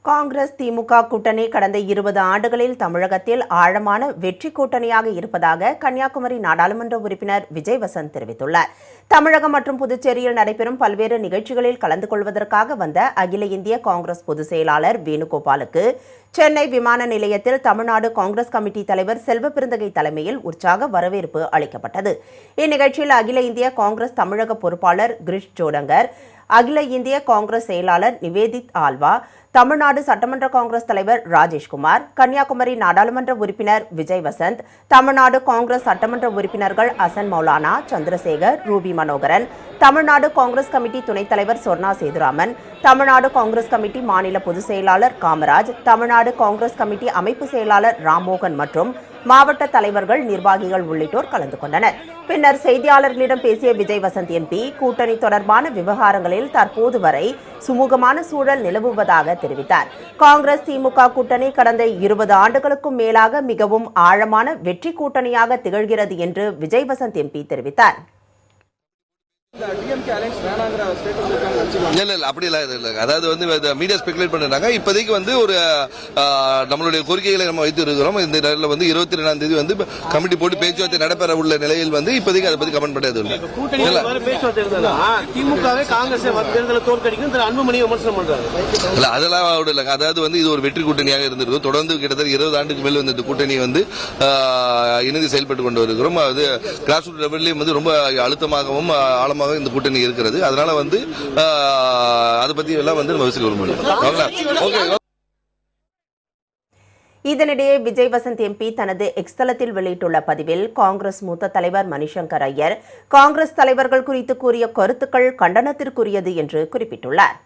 காங்கிரஸ் திமுக கூட்டணி கடந்த 20 ஆண்டுகளில் தமிழகத்தில் ஆழமான வெற்றி கூட்டணியாக இருப்பதாக கன்னியாகுமரி நாடாளுமன்ற உறுப்பினர் விஜய் வசந்த் தெரிவித்துள்ளார். தமிழகம் மற்றும் புதுச்சேரியில் நடைபெறும் பல்வேறு நிகழ்ச்சிகளில் கலந்து கொள்வதற்காக வந்த அகில இந்திய காங்கிரஸ் பொதுச் செயலாளர் வேணுகோபாலுக்கு சென்னை விமான நிலையத்தில் தமிழ்நாடு காங்கிரஸ் கமிட்டி தலைவர் செல்வ பெருந்தகை தலைமையில் உற்சாக வரவேற்பு அளிக்கப்பட்டது. இந்நிகழ்ச்சியில் அகில இந்திய காங்கிரஸ் தமிழக பொறுப்பாளர் கிரிஷ் ஜோடங்கர், அகில இந்திய காங்கிரஸ் செயலாளர் நிவேதித் ஆல்வா, தமிழ்நாடு சட்டமன்ற காங்கிரஸ் தலைவர் ராஜேஷ்குமார், கன்னியாகுமரி நாடாளுமன்ற உறுப்பினர் விஜய் வசந்த், தமிழ்நாடு காங்கிரஸ் சட்டமன்ற உறுப்பினர்கள் அசன் மௌலானா, சந்திரசேகர், ரூபி மனோகரன், தமிழ்நாடு காங்கிரஸ் கமிட்டி துணைத் தலைவர் சொர்ணா சேதுராமன், தமிழ்நாடு காங்கிரஸ் கமிட்டி மாநில பொதுச் செயலாளர் காமராஜ், தமிழ்நாடு காங்கிரஸ் கமிட்டி அமைப்பு செயலாளர் ராம்மோகன் மற்றும் மாவட்ட தலைவர்கள், நிர்வாகிகள் உள்ளிட்டோர் கலந்து கொண்டனர். பின்னர் செய்தியாளர்களிடம் பேசிய விஜய் வசந்த் எம்பி, கூட்டணி தொடர்பான விவகாரங்களில் தற்போது வரை சுமூகமான சூழல் நிலவுவதாக தெரிவித்தார். காங்கிரஸ் திமுக கூட்டணி கடந்த 20 ஆண்டுகளுக்கும் மேலாக மிகவும் ஆழமான வெற்றி கூட்டணியாக திகழ்கிறது என்று விஜய் வசந்த் எம்பி தெரிவித்தார். அதாவது மீடியா ஸ்பெகுலேட் பண்றாங்க. இப்போதைக்கு ஒரு நம்மளுடைய கோரிக்கைகளை நம்ம வைத்து இருக்கிறோம். இந்த நேரில் 22ஆம் தேதி கமிட்டி போட்டு பேச்சுவார்த்தை நடைபெற உள்ள நிலையில் இப்போதைக்கு அதை பத்தி கமெண்ட் பண்ணது இல்லை. அதெல்லாம் இல்லைங்க. அதாவது இது ஒரு வெற்றி கூட்டணியாக இருந்திருக்கும். தொடர்ந்து கிட்டத்தட்ட 20 ஆண்டுக்கு மேல் இந்த கூட்டணி இணைந்து செயல்பட்டு கொண்டு வருகிறோம். அது கிராஸ் ரூட் லெவல்லையும் ரொம்ப அழுத்தமாகவும் ஆழமாக இந்த கூட்டணி இருக்கிறது. அதனால அதை பத்தி எல்லாம் இதனிடையே விஜய் வசந்த் எம்பி தனது எக்ஸ் தளத்தில் வெளியிட்டுள்ள பதிவில், காங்கிரஸ் மூத்த தலைவர் மணிசங்கர் ஐயர் காங்கிரஸ் தலைவர்கள் குறித்து கூறிய கருத்துக்கள் கண்டனத்திற்குரியது என்று குறிப்பிட்டுள்ளார்.